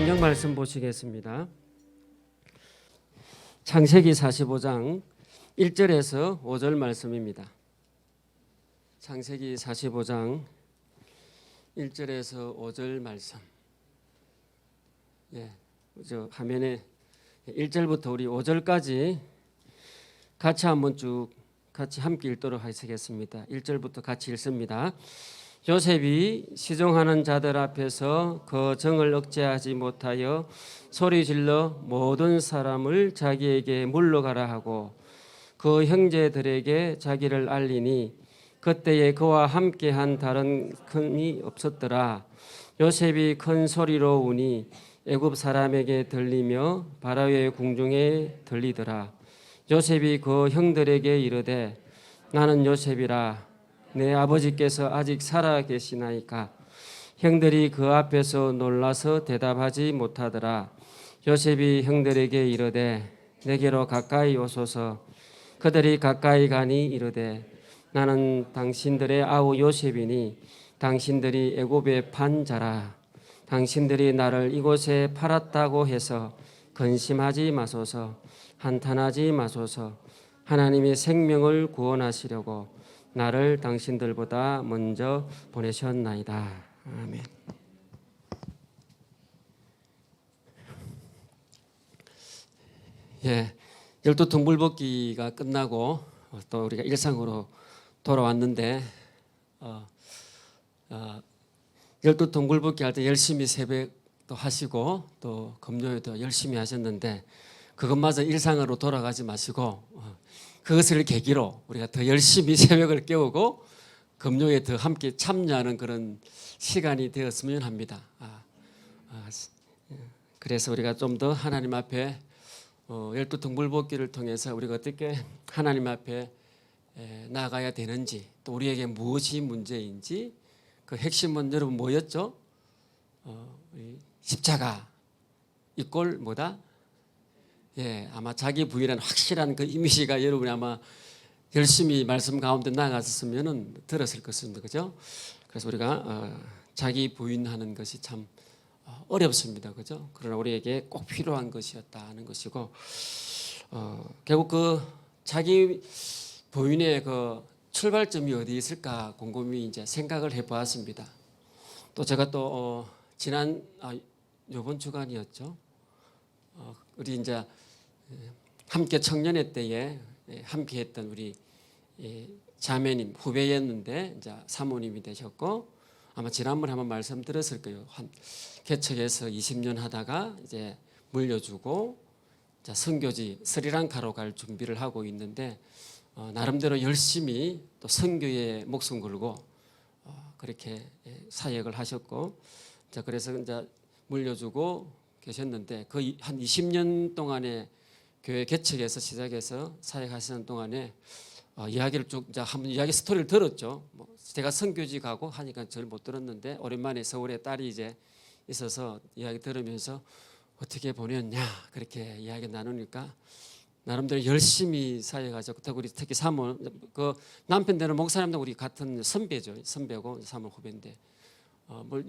성경 말씀 보시겠습니다. 창세기 45장 1절에서 5절 말씀입니다. 창세기 45장 1절에서 5절 말씀. 저 화면에 1절부터 우리 5절까지 같이 한번 쭉 같이 함께 읽도록 하겠습니다. 1절부터 같이 읽습니다. 요셉이 시종하는 자들 앞에서 그 정을 억제하지 못하여 소리질러 모든 사람을 자기에게 물러가라 하고 그 형제들에게 자기를 알리니 그때에 그와 함께한 다른 큰이 없었더라. 요셉이 큰 소리로 우니 애굽 사람에게 들리며 바로의 궁중에 들리더라. 요셉이 그 형들에게 이르되 나는 요셉이라. 내 아버지께서 아직 살아 계시나이까. 형들이 그 앞에서 놀라서 대답하지 못하더라. 요셉이 형들에게 이르되 내게로 가까이 오소서. 그들이 가까이 가니 이르되 나는 당신들의 아우 요셉이니 당신들이 애굽에 판 자라. 당신들이 나를 이곳에 팔았다고 해서 근심하지 마소서. 한탄하지 마소서. 하나님이 생명을 구원하시려고 나를 당신들보다 먼저 보내셨나이다. 아멘. 열두 동불벗기가 끝나고 또 우리가 일상으로 돌아왔는데 열두 동불벗기 할 때 열심히 새벽도 하시고 또 금요일도 열심히 하셨는데 그것마저 일상으로 돌아가지 마시고 그것을 계기로 우리가 더 열심히 새벽을 깨우고 금요일에 더 함께 참여하는 그런 시간이 되었으면 합니다. 그래서 우리가 좀 더 하나님 앞에 열두 동불벗기를 통해서 우리가 어떻게 하나님 앞에 나아가야 되는지 또 우리에게 무엇이 문제인지 그 핵심은 여러분 뭐였죠? 십자가 이꼴 뭐다? 아마 자기 부인한 확실한 그 이미지가 여러분이 아마 열심히 말씀 가운데 나갔으면 들었을 것입니다. 그죠? 그래서 우리가 자기 부인하는 것이 참 어렵습니다. 그죠? 그러나 우리에게 꼭 필요한 것이었다는 것이고, 결국 그 자기 부인의 그 출발점이 어디 있을까 곰곰이 이제 생각을 해 보았습니다. 또 제가 또 이번 주간이었죠. 우리 이제 함께 청년회 때에 함께 했던 우리 자매님 후배였는데 이제 사모님이 되셨고 아마 지난번에 한번 말씀드렸을 거예요. 개척해서 20년 하다가 이제 물려주고 선교지 스리랑카로 갈 준비를 하고 있는데 나름대로 열심히 또 선교에 목숨 걸고 그렇게 사역을 하셨고 그래서 이제 물려주고 계셨는데 그 한 20년 동안에 교회 개척에서 시작해서 사역하시는 동안에 이야기를 쭉 한번 이야기 스토리를 들었죠. 제가 선교지 가고 하니까 잘 못 들었는데 오랜만에 서울에 딸이 이제 있어서 이야기 들으면서 어떻게 보냈냐 그렇게 이야기 나누니까 나름대로 열심히 사역하죠. 우리 특히 사모 그 남편 되는 목사님도 우리 같은 선배고 사모 후배인데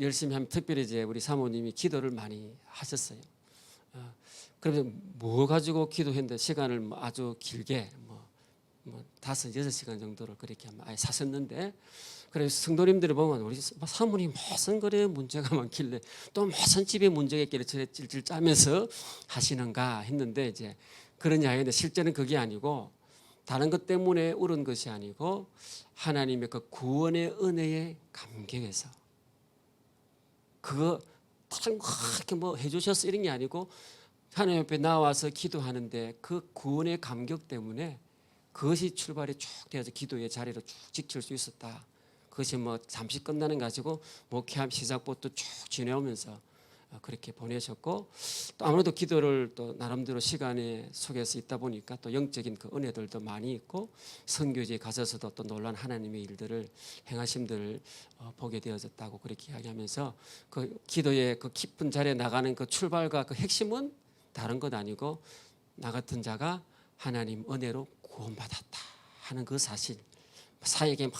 열심히 하면 특별히 이제 우리 사모님이 기도를 많이 하셨어요. 그러면 뭐 가지고 기도했는데 시간을 아주 길게 5-6시간 정도를 그렇게 아예 사셨는데 그래서 성도님들이 보면 우리 사모님 무슨 그래 문제가 많길래 또 무슨 집에 문제가 있길래 저래 찔찔 짜면서 하시는가 했는데 이제 그런 이야기인데 실제는 그게 아니고 다른 것 때문에 울은 것이 아니고 하나님의 그 구원의 은혜에 감격해서 그거 그렇게 뭐 해주셨어 이런 게 아니고 하나님 앞에 나와서 기도하는데 그 구원의 감격 때문에 그것이 출발이 쭉 되어서 기도의 자리로 쭉 지킬 수 있었다. 그것이 뭐 잠시 끝나는 가지고 목회함 시작부터 쭉 지내오면서 그렇게 보내셨고 또 아무래도 기도를 또 나름대로 시간에 속에서 있다 보니까 또 영적인 그 은혜들도 많이 있고 선교지에 가셔서도 또 놀라운 하나님의 일들을 행하심들을 보게 되어졌다고 그렇게 이야기하면서 그 기도의 그 깊은 자리에 나가는 그 출발과 그 핵심은 다른 것 아니고 나 같은 자가 하나님 은혜로 구원받았다 하는 그 사실 사역에 막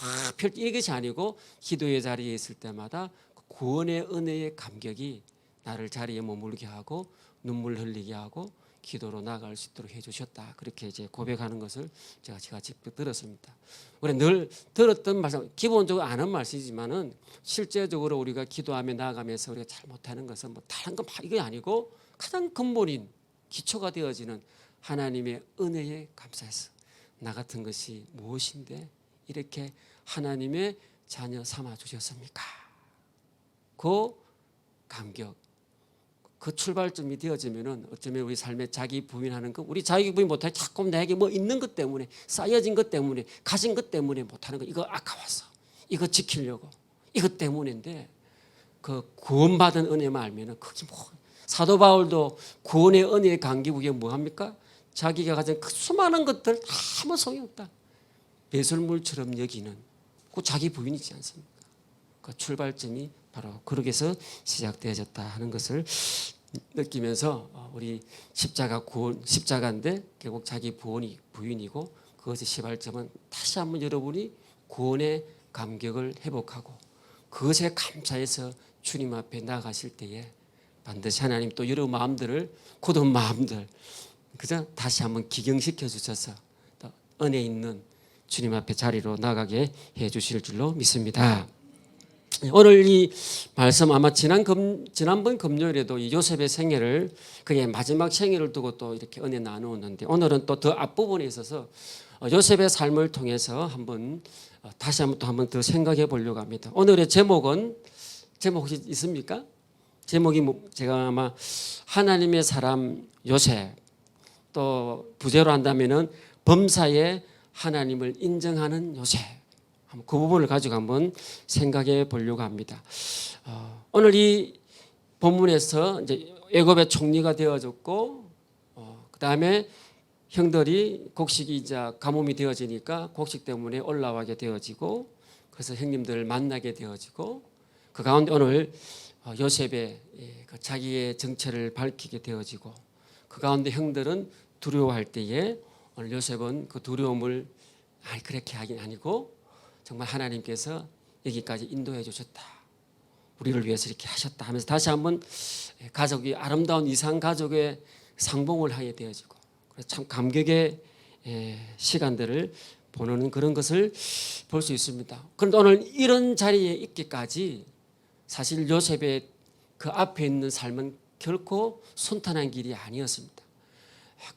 이것이 아니고 기도의 자리에 있을 때마다 구원의 은혜의 감격이 나를 자리에 머물게 하고 눈물 흘리게 하고 기도로 나아갈 수 있도록 해주셨다. 그렇게 이제 고백하는 것을 제가 직접 들었습니다. 우리 늘 들었던 말씀, 기본적으로 아는 말씀이지만은 실제적으로 우리가 기도하며 나아가면서 우리가 잘 못하는 것은 뭐 다른 건 이게 아니고 가장 근본인 기초가 되어지는 하나님의 은혜에 감사해서 나 같은 것이 무엇인데 이렇게 하나님의 자녀 삼아 주셨습니까? 그 감격, 그 출발점이 되어지면은 어쩌면 우리 삶에 자기 부인하는 거, 우리 자기 부인 못하게 자꾸 내게 뭐 있는 것 때문에, 쌓여진 것 때문에, 가진 것 때문에 못하는 거, 이거 아까워서, 이거 지키려고, 이것 때문인데 그 구원받은 은혜만 알면은 그게 뭐, 사도 바울도 구원의 은혜의 감격이 뭐합니까? 자기가 가진 그 수많은 것들 아무 소용없다. 배설물처럼 여기는 그 자기 부인이지 않습니까? 그 출발점이 바로 그렇게서 시작되어졌다 하는 것을 느끼면서 우리 십자가 구원, 십자가인데 결국 자기 부인이고 그것의 시발점은 다시 한번 여러분이 구원의 감격을 회복하고 그것에 감사해서 주님 앞에 나가실 때에 반드시 하나님 또 여러 마음들을 굳은 마음들 그저 다시 한번 기경시켜 주셔서 또 은혜 있는 주님 앞에 자리로 나가게 해 주실 줄로 믿습니다. 오늘 이 말씀 아마 지난번 금요일에도 이 요셉의 생애를 그의 마지막 생애를 두고 또 이렇게 은혜 나누었는데 오늘은 또 더 앞부분에 있어서 요셉의 삶을 통해서 한번 다시 한번 더 생각해 보려고 합니다. 오늘의 제목 혹시 있습니까? 제목이 제가 아마 하나님의 사람 요셉, 또 부제로 한다면은 범사에 하나님을 인정하는 요셉, 그 부분을 가지고 한번 생각해 보려고 합니다. 오늘 이 본문에서 이제 애굽의 총리가 되어졌고, 그 다음에 형들이 곡식이 이제 가뭄이 되어지니까 곡식 때문에 올라가게 되어지고, 그래서 형님들을 만나게 되어지고, 그 가운데 오늘 요셉의 자기의 정체를 밝히게 되어지고, 그 가운데 형들은 두려워할 때에 오늘 요셉은 그 두려움을 그렇게 하긴 아니고 정말 하나님께서 여기까지 인도해 주셨다. 우리를 위해서 이렇게 하셨다 하면서 다시 한번 가족이 아름다운 이상 가족의 상봉을 하게 되어지고 그래서 참 감격의 시간들을 보내는 그런 것을 볼 수 있습니다. 그런데 오늘 이런 자리에 있기까지 사실 요셉의 그 앞에 있는 삶은 결코 순탄한 길이 아니었습니다.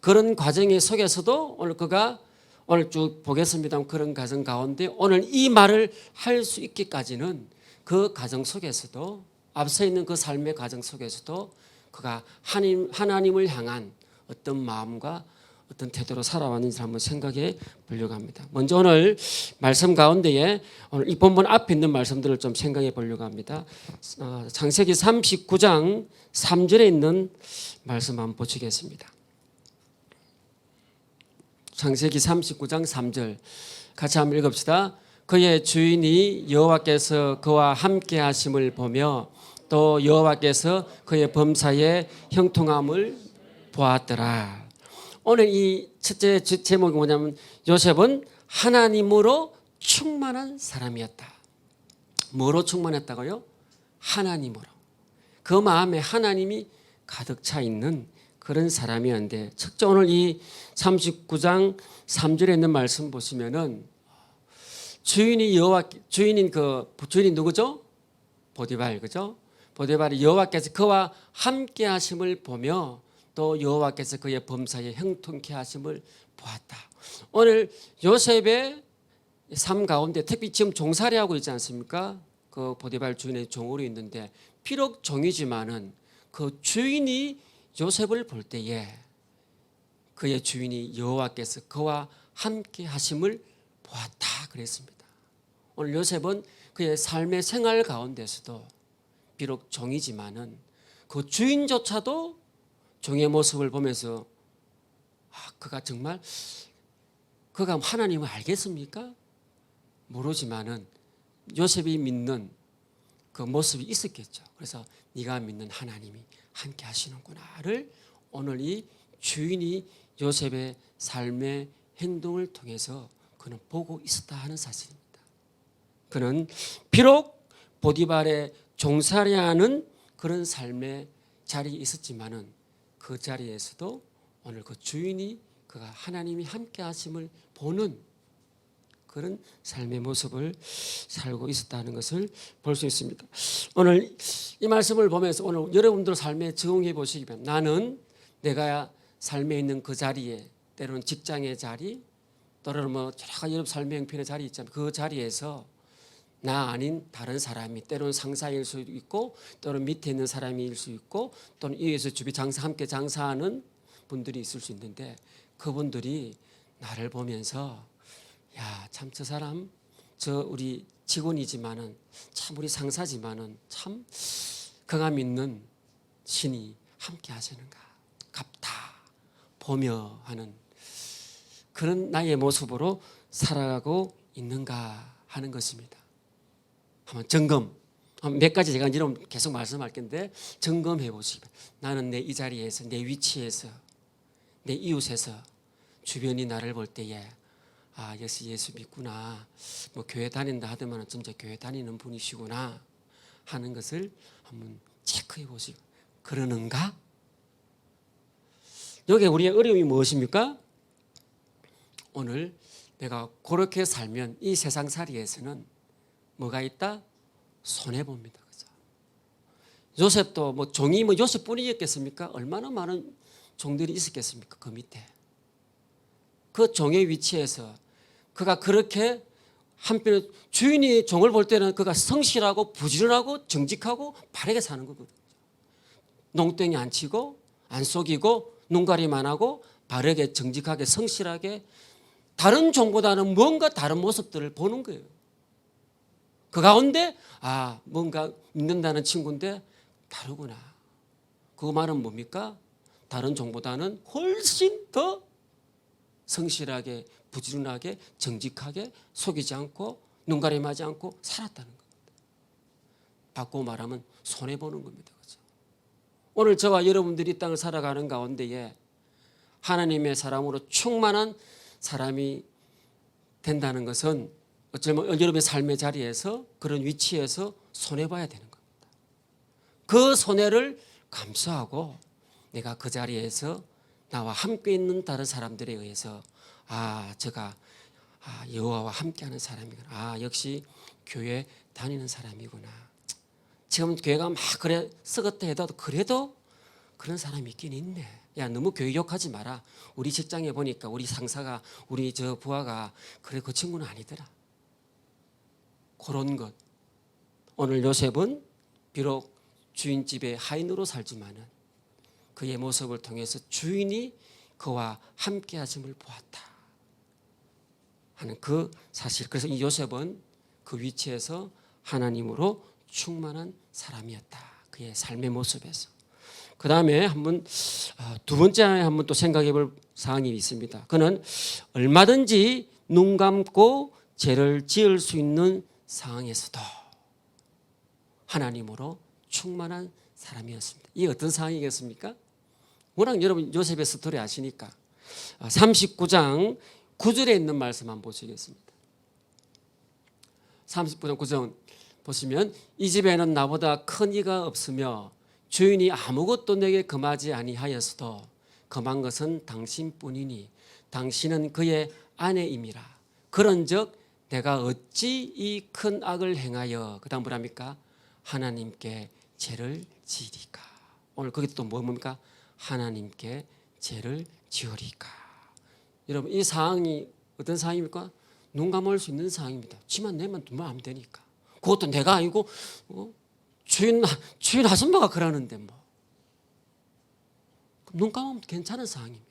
그런 과정 속에서도 오늘 그가 오늘 쭉 보겠습니다. 그런 과정 가운데 오늘 이 말을 할 수 있기까지는 그 과정 속에서도 앞서 있는 그 삶의 과정 속에서도 그가 하나님을 향한 어떤 마음과 어떤 태도로 살아왔는지 한번 생각해 보려고 합니다. 먼저 오늘 말씀 가운데에 오늘 이 본문 앞에 있는 말씀들을 좀 생각해 보려고 합니다. 창세기 39장 3절에 있는 말씀 한번 보시겠습니다. 창세기 39장 3절 같이 한번 읽읍시다. 그의 주인이 여호와께서 그와 함께 하심을 보며 또 여호와께서 그의 범사에 형통함을 보았더라. 오늘 이 첫째 제목이 뭐냐면 요셉은 하나님으로 충만한 사람이었다. 뭐로 충만했다고요? 하나님으로. 그 마음에 하나님이 가득 차 있는 그런 사람이었는데 첫째 오늘 이 39장 3절에 있는 말씀 보시면은 주인이 주인이 누구죠? 보디발, 그죠? 보디발이 여호와께서 그와 함께 하심을 보며 또 여호와께서 그의 범사에 형통케 하심을 보았다. 오늘 요셉의 삶 가운데 특히 지금 종살이 하고 있지 않습니까? 그 보디발 주인의 종으로 있는데 비록 종이지만은 그 주인이 요셉을 볼 때에 그의 주인이 여호와께서 그와 함께 하심을 보았다 그랬습니다. 오늘 요셉은 그의 삶의 생활 가운데서도 비록 종이지만은 그 주인조차도 종의 모습을 보면서 그가 정말 그가 하나님을 알겠습니까? 모르지만은 요셉이 믿는 그 모습이 있었겠죠. 그래서 네가 믿는 하나님이 함께 하시는구나를 오늘 이 주인이 요셉의 삶의 행동을 통해서 그는 보고 있었다 하는 사실입니다. 그는 비록 보디발의 종살이하는 그런 삶의 자리에 있었지만은 그 자리에서도 오늘 그 주인이 그가 하나님이 함께 하심을 보는 그런 삶의 모습을 살고 있었다는 것을 볼 수 있습니다. 오늘 이 말씀을 보면서 오늘 여러분들 삶에 적용해 보시기 바랍니다. 나는 내가 삶에 있는 그 자리에, 때로는 직장의 자리, 또는 뭐 여러 가지 여러분 삶의 형편의 자리 있잖아요. 그 자리에서 나 아닌 다른 사람이, 때로는 상사일 수 있고, 또는 밑에 있는 사람일 수 있고, 또는 위에서 주변 함께 장사하는 분들이 있을 수 있는데, 그분들이 나를 보면서 야, 참 저 사람, 저 우리 직원이지만은 참 우리 상사지만은 참 그가 믿는 신이 함께 하시는가, 갑다 보며 하는 그런 나의 모습으로 살아가고 있는가 하는 것입니다. 한번 점검, 몇 가지 제가 이런 계속 말씀할 건데 점검해 보시기 바랍니다. 나는 내 이 자리에서, 내 위치에서, 내 이웃에서 주변이 나를 볼 때에 아, 역시 예수 믿구나, 뭐 교회 다닌다 하더만 진짜 교회 다니는 분이시구나 하는 것을 한번 체크해 보시고, 그러는가? 여기 우리의 어려움이 무엇입니까? 오늘 내가 그렇게 살면 이 세상살이에서는 뭐가 있다? 손해봅니다. 그죠? 요셉도 뭐 종이 뭐 요셉뿐이었겠습니까? 얼마나 많은 종들이 있었겠습니까? 그 밑에. 그 종의 위치에서 그가 그렇게 한편에 주인이 종을 볼 때는 그가 성실하고 부지런하고 정직하고 바르게 사는 거거든요. 농땡이 안 치고 안 속이고 눈가림 안 하고 바르게 정직하게 성실하게 다른 종보다는 뭔가 다른 모습들을 보는 거예요. 그 가운데 아, 뭔가 믿는다는 친구인데 다르구나. 그 말은 뭡니까? 다른 종보다는 훨씬 더 성실하게 부지런하게 정직하게 속이지 않고 눈가림하지 않고 살았다는 겁니다. 바꾸고 말하면 손해보는 겁니다. 그렇죠? 오늘 저와 여러분들이 땅을 살아가는 가운데에 하나님의 사람으로 충만한 사람이 된다는 것은 어쩌면 여러분의 삶의 자리에서 그런 위치에서 손해봐야 되는 겁니다. 그 손해를 감수하고 내가 그 자리에서 나와 함께 있는 다른 사람들에 의해서 아, 제가 여호와와 함께하는 사람이구나. 아, 역시 교회 다니는 사람이구나. 지금 교회가 막 그래 썩었다 해도 그래도 그런 사람이 있긴 있네. 야, 너무 교회 욕하지 마라. 우리 직장에 보니까 우리 상사가 우리 저 부하가 그래 그 친구는 아니더라. 그런 것. 오늘 요셉은 비록 주인집의 하인으로 살지만은 그의 모습을 통해서 주인이 그와 함께 하심을 보았다 하는 그 사실. 그래서 이 요셉은 그 위치에서 하나님으로 충만한 사람이었다. 그의 삶의 모습에서. 그 다음에 한번 두 번째 한번 또 생각해 볼 사항이 있습니다. 그는 얼마든지 눈 감고 죄를 지을 수 있는 상황에서도 하나님으로 충만한 사람이었습니다. 이게 어떤 상황이겠습니까? 워낙 여러분 요셉의 스토리 아시니까 39장 9절에 있는 말씀 한번 보시겠습니다. 39장 9절 보시면 이 집에는 나보다 큰 이가 없으며 주인이 아무것도 내게 금하지 아니하였어도 금한 것은 당신뿐이니 당신은 그의 아내임이라. 그런즉 내가 어찌 이 큰 악을 행하여 그 다음 뭐랍니까? 하나님께 죄를 지으리까. 오늘 거기 또 뭡니까? 하나님께 죄를 지으리까. 여러분 이 상황이 어떤 상황입니까? 눈 감을 수 있는 상황입니다. 지만 내만 두면 하면 되니까. 그것도 내가 아니고 주인 아줌마가 그러는데 뭐. 눈 감으면 괜찮은 상황입니다.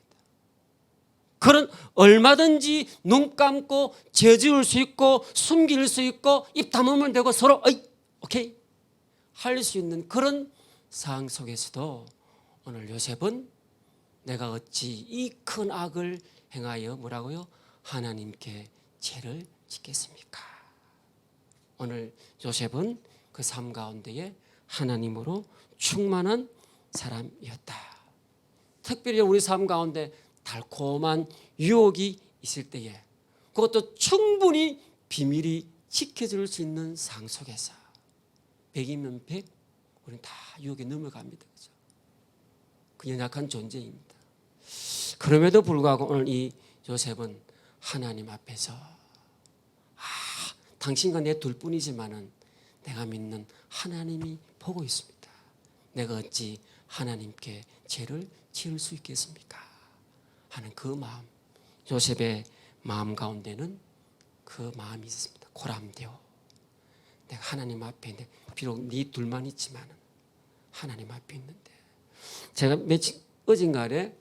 그런 얼마든지 눈 감고 죄 지을 수 있고 숨길 수 있고 입 다물면 되고 서로 오케이 할 수 있는 그런 상황 속에서도 오늘 요셉은 내가 어찌 이 큰 악을 행하여 뭐라고요? 하나님께 죄를 짓겠습니까? 오늘 요셉은 그 삶 가운데에 하나님으로 충만한 사람이었다. 특별히 우리 삶 가운데 달콤한 유혹이 있을 때에 그것도 충분히 비밀이 지켜질 수 있는 상황 속에서 100이면 100 우리는 다 유혹에 넘어갑니다. 그죠? 그 연약한 존재입니다. 그럼에도 불구하고 오늘 이 요셉은 하나님 앞에서 당신과 내 둘뿐이지만은 내가 믿는 하나님이 보고 있습니다. 내가 어찌 하나님께 죄를 지을 수 있겠습니까? 하는 그 마음, 요셉의 마음 가운데는 그 마음이 있습니다. 고람되어 내가 하나님 앞에 있는데, 비록 네 둘만 있지만 하나님 앞에 있는데, 제가 어진가에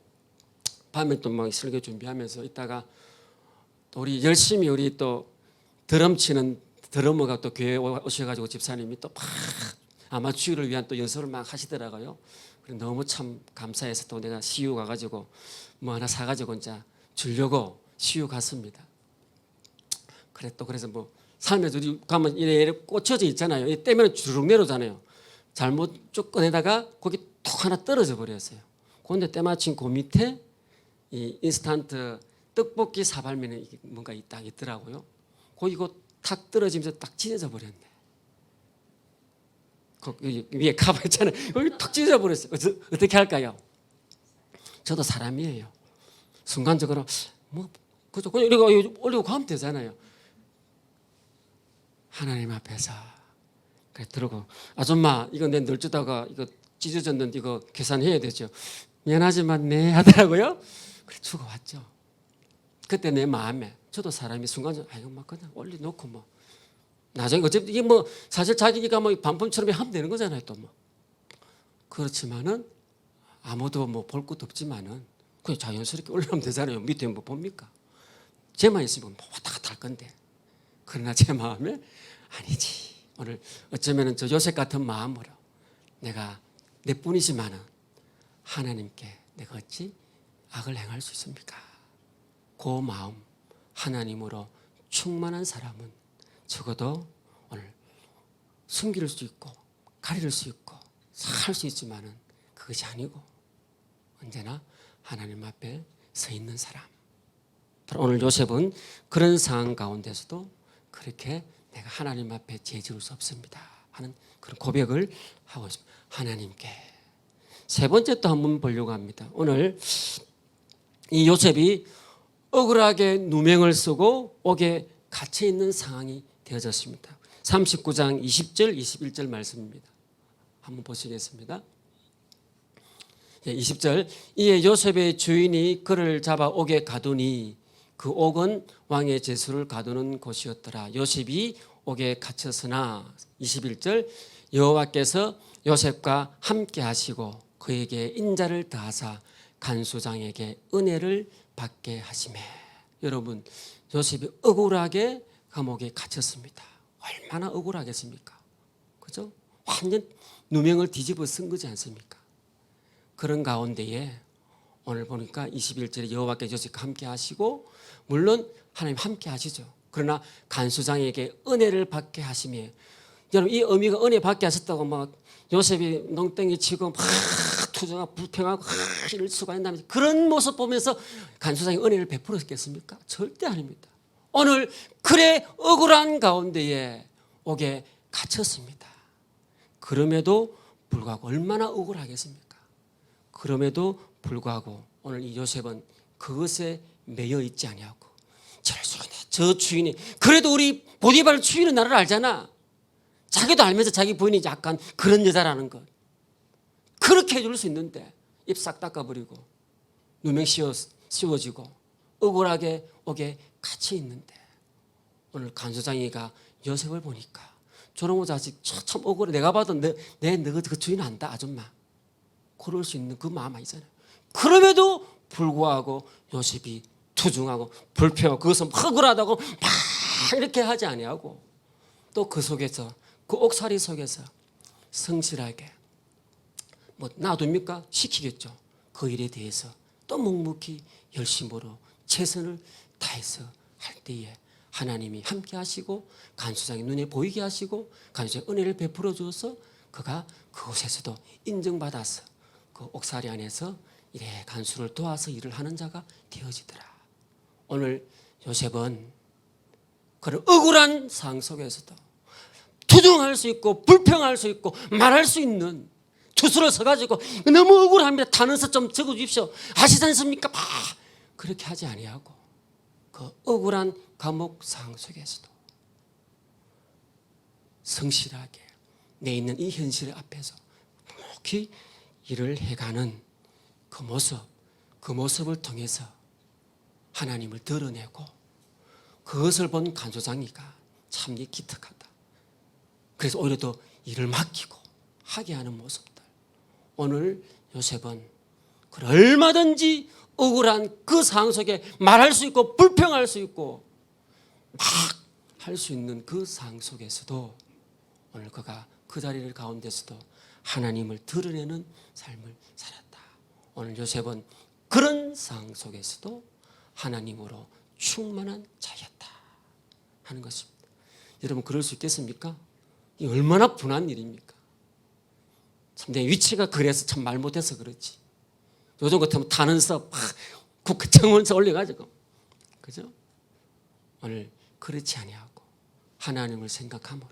밤에 또 막 설교 준비하면서 있다가 또 우리 열심히 우리 또 드럼 치는 드러머가 또 교회에 오셔가지고 집사님이 또 막 아마 주일을 위한 또 연습을 막 하시더라고요. 너무 참 감사해서 또 내가 CU 가가지고 뭐 하나 사가지고 이제 주려고 CU 갔습니다. 그래서 뭐 삶에서 우리 가면 이래 꽂혀져 있잖아요. 이 떼면 주르륵 내려오잖아요. 잘못 쭉 꺼내다가 거기 톡 하나 떨어져 버렸어요. 그런데 때마침 그 밑에 이 인스턴트 떡볶이 사발면에 뭔가 딱 있더라고요. 거기 탁 떨어지면서 딱 찢어져 버렸네. 그 위에 카바 있잖아요. 여기 탁 찢어져 버렸어요. 어떻게 할까요? 저도 사람이에요. 순간적으로 뭐 그죠? 그냥 이렇게 올리고 가면 되잖아요. 하나님 앞에서 그래 들고 아줌마 이거 내 널쩌다가 이거 찢어졌는데 이거 계산해야 되죠. 미안하지만 네 하더라고요. 그래 주고 왔죠. 그때 내 마음에 저도 사람이 순간적으로 이거 막 그냥 올려놓고 뭐 나중에 어차피 이게 뭐 사실 자기가 뭐 반품처럼 하면 되는 거잖아요. 또 뭐 그렇지만은 아무도 뭐 볼 것도 없지만은 그냥 자연스럽게 올라오면 되잖아요. 밑에 뭐 봅니까? 쟤만 있으면 뭐 왔다 갔다 할 건데. 그러나 제 마음에 아니지. 오늘 어쩌면은 저 요셉 같은 마음으로 내가 내뿐이지만은 하나님께 내가 어찌 악을 행할 수 있습니까? 그 마음 하나님으로 충만한 사람은 적어도 오늘 숨길 수 있고 가릴 수 있고 살 수 있지만은 그것이 아니고 언제나 하나님 앞에 서 있는 사람. 오늘 요셉은 그런 상황 가운데서도 그렇게 내가 하나님 앞에 죄 지을 수 없습니다 하는 그런 고백을 하고 있습니다. 하나님께. 세 번째 또 한번 보려고 합니다. 오늘 이 요셉이 억울하게 누명을 쓰고 옥에 갇혀 있는 상황이 되어졌습니다. 39장 20절 21절 말씀입니다. 한번 보시겠습니다. 20절 이에 요셉의 주인이 그를 잡아 옥에 가두니 그 옥은 왕의 제수를 가두는 곳이었더라. 요셉이 옥에 갇혔으나 21절 여호와께서 요셉과 함께 하시고 그에게 인자를 더하사 간수장에게 은혜를 받게 하시매. 여러분 요셉이 억울하게 감옥에 갇혔습니다. 얼마나 억울하겠습니까? 그죠? 완전 누명을 뒤집어 쓴 거지 않습니까? 그런 가운데에 오늘 보니까 21절에 여호와께서 요셉과 함께 하시고 물론 하나님 함께 하시죠. 그러나 간수장에게 은혜를 받게 하시며 여러분 이 의미가 은혜 받게 하셨다고 막 요셉이 농땡이 치고 막 투정하고 불평하고 이럴 수가 있나 그런 모습 보면서 간수장이 은혜를 베풀었겠습니까? 절대 아닙니다. 오늘 그래 억울한 가운데에 옥에 갇혔습니다. 그럼에도 불구하고 얼마나 억울하겠습니까? 그럼에도 불구하고 오늘 이 요셉은 그것에 매여 있지 아니하고 저 주인이 그래도 우리 보디발 주인은 나를 알잖아. 자기도 알면서 자기 부인이 약간 그런 여자라는 것. 그렇게 해줄 수 있는데 입 싹 닦아버리고 누명 씌워지고 억울하게 옥에 갇혀 있는데 오늘 간수장이가 요셉을 보니까 저놈의 자식 참 억울해. 내가 봐도 너 그 주인 안다 아줌마. 그럴 수 있는 그 마음 아니잖아요. 그럼에도 불구하고 요셉이 투중하고 불평하고 그것은 억울하다고 막 이렇게 하지 아니하고 또 그 속에서 그 옥살이 속에서 성실하게 뭐 놔둡니까? 시키겠죠. 그 일에 대해서 또 묵묵히 열심으로 최선을 다해서 할 때에 하나님이 함께 하시고 간수장의 눈에 보이게 하시고 간수장의 은혜를 베풀어 주어서 그가 그곳에서도 인정받아서 그 옥살이 안에서 이래 간수를 도와서 일을 하는 자가 되어지더라. 오늘 요셉은 그런 억울한 상황 속에서도 투정할 수 있고 불평할 수 있고 말할 수 있는 투수를 서가지고 너무 억울합니다. 단어서 좀 적어주십시오. 아시지 않습니까? 막 그렇게 하지 아니하고 그 억울한 감옥 상황 속에서도 성실하게 내 있는 이 현실 앞에서 묵묵히 일을 해가는 그 모습을 통해서 하나님을 드러내고 그것을 본 간수장이가 참 기특하다. 그래서 오히려 더 일을 맡기고 하게 하는 모습들. 오늘 요셉은 얼마든지 억울한 그 상황 속에 말할 수 있고 불평할 수 있고 막 할 수 있는 그 상황 속에서도 오늘 그가 그 자리를 가운데서도 하나님을 드러내는 삶을 살았다. 오늘 요셉은 그런 상황 속에서도 하나님으로 충만한 자였다 하는 것입니다. 여러분 그럴 수 있겠습니까? 이 얼마나 분한 일입니까? 참 내 위치가 그래서 참 말 못해서 그렇지. 요즘 같으면 타는서 막 국회 청원서 올려가지고 그죠? 오늘 그렇지 아니하고 하나님을 생각함으로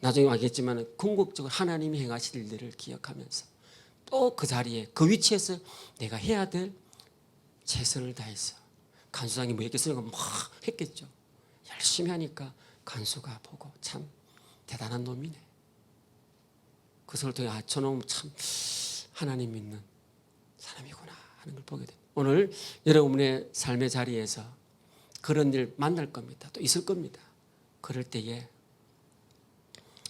나중에 알겠지만 궁극적으로 하나님이 행하실 일들을 기억하면서 또 그 자리에 그 위치에서 내가 해야 될 최선을 다해서 간수장이 뭐 했겠어요? 막 했겠죠. 열심히 하니까 간수가 보고 참 대단한 놈이네. 그것을 통해 저놈 참 하나님 믿는 사람이구나 하는 걸 보게 됩니다. 오늘 여러분의 삶의 자리에서 그런 일 만날 겁니다. 또 있을 겁니다. 그럴 때에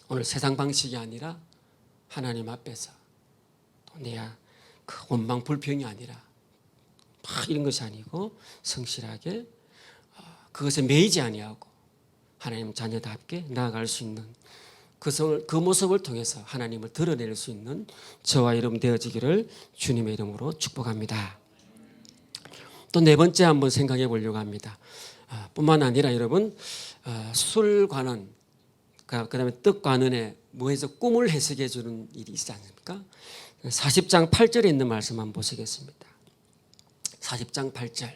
오늘 세상 방식이 아니라 하나님 앞에서 또 내가 그 원망 불평이 아니라 막 이런 것이 아니고 성실하게 그것에 매이지 아니하고 하나님 자녀답게 나아갈 수 있는 그 모습을 통해서 하나님을 드러낼 수 있는 저와 여러분 되어지기를 주님의 이름으로 축복합니다. 또 네 번째 한번 생각해 보려고 합니다. 뿐만 아니라 여러분 술관은 그다음에 뜻관은에 뭐해서 꿈을 해석해 주는 일이 있지 않습니까? 40장 8절에 있는 말씀 한번 보시겠습니다. 40장 8절.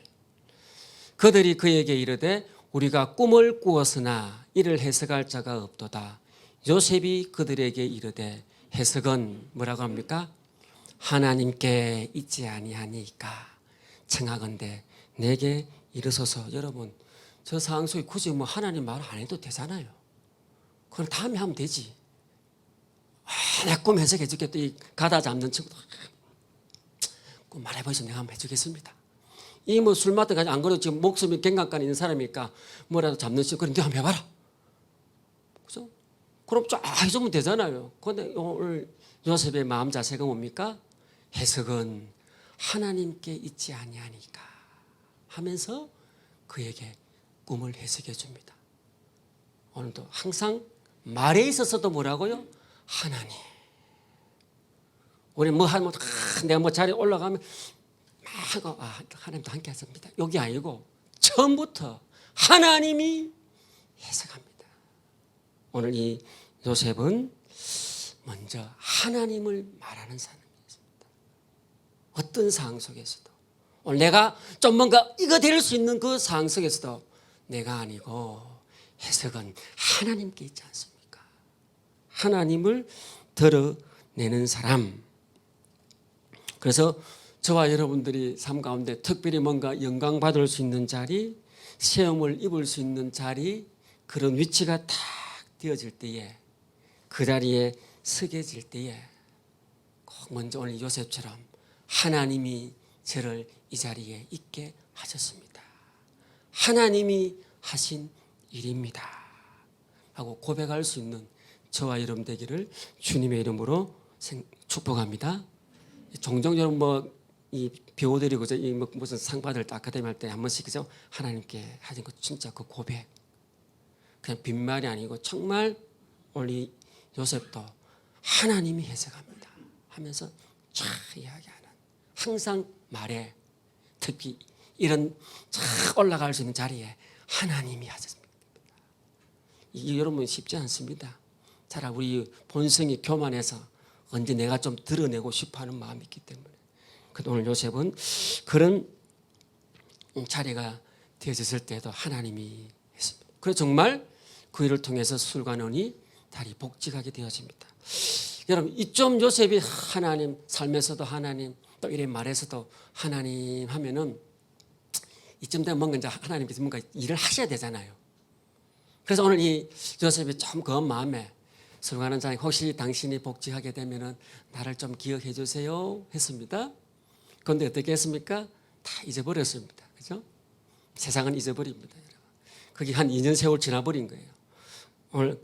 그들이 그에게 이르되 우리가 꿈을 꾸었으나 이를 해석할 자가 없도다. 요셉이 그들에게 이르되 해석은 뭐라고 합니까? 하나님께 있지 아니하니까 청하건대 내게 이르소서. 여러분 저 상황 속에 굳이 뭐 하나님 말 안 해도 되잖아요. 그건 다음에 하면 되지. 내 꿈 해석해 주겠다. 이 가다 잡는 친구도 꿈 말해보셔서 내가 한번 해주겠습니다. 이 뭐 술 마셔가지고 안 그래도 지금 목숨이 갱각간에 있는 사람이니까 뭐라도 잡는 친구 그럼 네가 한번 해봐라. 그죠? 그럼 쫙 해주면 되잖아요. 그런데 오늘 요셉의 마음 자세가 뭡니까? 해석은 하나님께 있지 아니하니까 하면서 그에게 꿈을 해석해 줍니다. 오늘도 항상 말에 있어서도 뭐라고요? 하나님. 우리 뭐 하면 내가 뭐 자리에 올라가면 막 하나님도 함께 하십니다. 여기 아니고 처음부터 하나님이 해석합니다. 오늘 이 요셉은 먼저 하나님을 말하는 사람이었습니다. 어떤 상황 속에서도 오늘 내가 좀 뭔가 이거 될 수 있는 그 상황 속에서도 내가 아니고 해석은 하나님께 있지 않습니까? 하나님을 드러내는 사람. 그래서 저와 여러분들이 삶 가운데 특별히 뭔가 영광받을 수 있는 자리, 시험을 입을 수 있는 자리, 그런 위치가 딱 되어질 때에 그 자리에 서게질 때에 꼭 먼저 오늘 요셉처럼 하나님이 저를 이 자리에 있게 하셨습니다. 하나님이 하신 일입니다 하고 고백할 수 있는 저와 여러분 되기를 주님의 이름으로 축복합니다. 종종 여러분 뭐 이 배우들이 그죠? 이 무슨 상 받을 때 아카데미 할 때 한 번씩 그죠? 하나님께 하신 거 진짜 그 고백 그냥 빈말이 아니고 정말 우리 요셉도 하나님이 해석합니다 하면서 쫙 이야기하는 항상 말에 특히 이런 쫙 올라갈 수 있는 자리에 하나님이 하셨습니다. 이게 여러분 쉽지 않습니다. 차라리 우리 본성이 교만해서 언제 내가 좀 드러내고 싶어하는 마음이 있기 때문에. 그런데 오늘 요셉은 그런 자리가 되어졌을 때도 하나님이 했습니다. 그래서 정말 그 일을 통해서 술관원이 다리 복직하게 되어집니다. 여러분, 이점 요셉이 하나님, 삶에서도 하나님, 또 이래 말에서도 하나님 하면은 이쯤 되면 뭔가 이제 하나님께서 뭔가 일을 하셔야 되잖아요. 그래서 오늘 이 요셉이 좀 그 마음에 술관원 장에 혹시 당신이 복직하게 되면은 나를 좀 기억해 주세요 했습니다. 그런데 어떻게 했습니까? 다 잊어버렸습니다. 그죠? 세상은 잊어버립니다. 여러분. 그게 한 2년 세월 지나버린 거예요. 오늘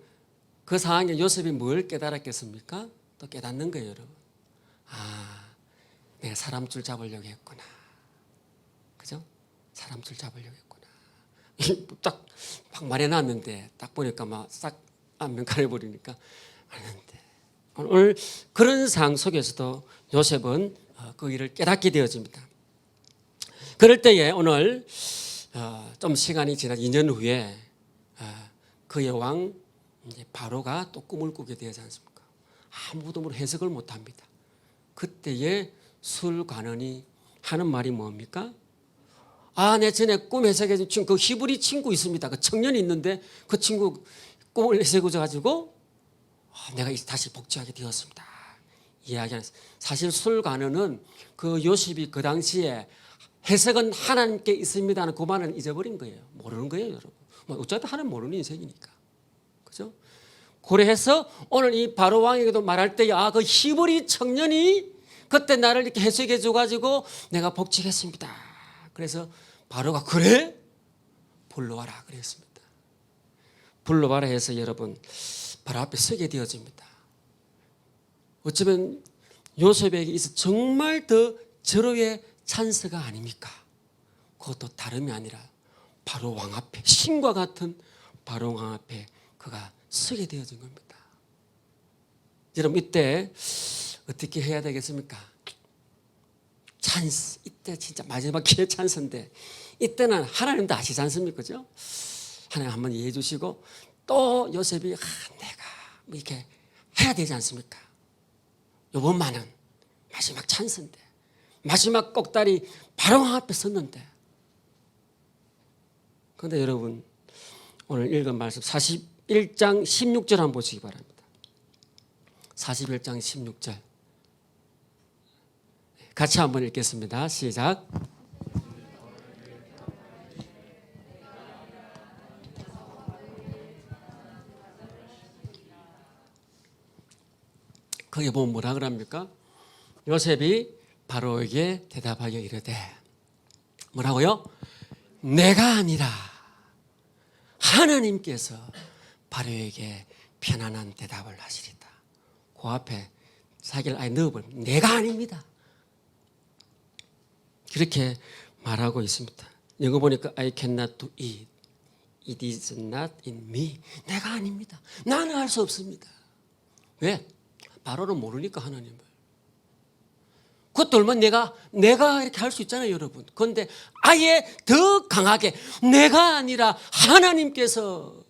그 상황에 요셉이 뭘 깨달았겠습니까? 또 깨닫는 거예요, 여러분. 아, 내가 사람 줄 잡으려고 했구나. 그죠? 사람 줄 잡으려고 했구나. 딱 막 말해놨는데 딱 보니까 막 싹 안면 가려버리니까 아는데 오늘 그런 상황 속에서도 요셉은 그 일을 깨닫게 되어집니다. 그럴 때에 오늘 좀 시간이 지나 2년 후에 그의 왕 바로가 또 꿈을 꾸게 되지 않습니까? 아무도 해석을 못합니다. 그때에 술관원이 하는 말이 뭡니까? 아, 내 전에 꿈 해석해 준 친구, 그 히브리 친구 있습니다. 그 청년이 있는데 그 친구 꿈을 해석해 가지고 내가 다시 복직하게 되었습니다. 이야기하는 사실 술관원은 그 요셉이 그 당시에 해석은 하나님께 있습니다는 그 말을 잊어버린 거예요. 모르는 거예요, 여러분. 뭐 어쨌든 하나님 모르는 인생이니까. 그죠? 그래서 오늘 이 바로 왕에게도 말할 때 그 히브리 청년이 그때 나를 이렇게 해석해 줘가지고 내가 복직했습니다. 그래서 바로가 그래? 불러와라 그랬습니다. 불러와라 해서 여러분 바로 앞에 서게 되어집니다. 어쩌면 요셉에게 있어 정말 더 절호의 찬스가 아닙니까? 그것도 다름이 아니라 바로 왕 앞에, 신과 같은 바로 왕 앞에 그가 서게 되어진 겁니다. 여러분 이때 어떻게 해야 되겠습니까? 찬스, 이때 진짜 마지막 기회 찬스인데 이때는 하나님도 아시지 않습니까? 그죠? 하나님 한번 이해해 주시고 또 요셉이 내가 뭐 이렇게 해야 되지 않습니까? 요번만은 마지막 찬스인데 마지막 꼭다리 바로 앞에 섰는데 그런데 여러분 오늘 읽은 말씀 41장 16절 한번 보시기 바랍니다. 41장 16절 같이 한번 읽겠습니다. 시작. 거기 보면 뭐라 그럽니까? 요셉이 바로에게 대답하여 이르되 뭐라고요? 내가 아니라 하나님께서 바로에게 편안한 대답을 하시리다. 그 앞에 자기를 아예 넣어버립니다. 내가 아닙니다. 그렇게 말하고 있습니다. 영어 보니까 I cannot do it. It is not in me. 내가 아닙니다. 나는 할 수 없습니다. 왜? 바로는 모르니까 하나님을. 그것도 얼마나 내가 이렇게 할 수 있잖아요, 여러분. 그런데 아예 더 강하게 내가 아니라 하나님께서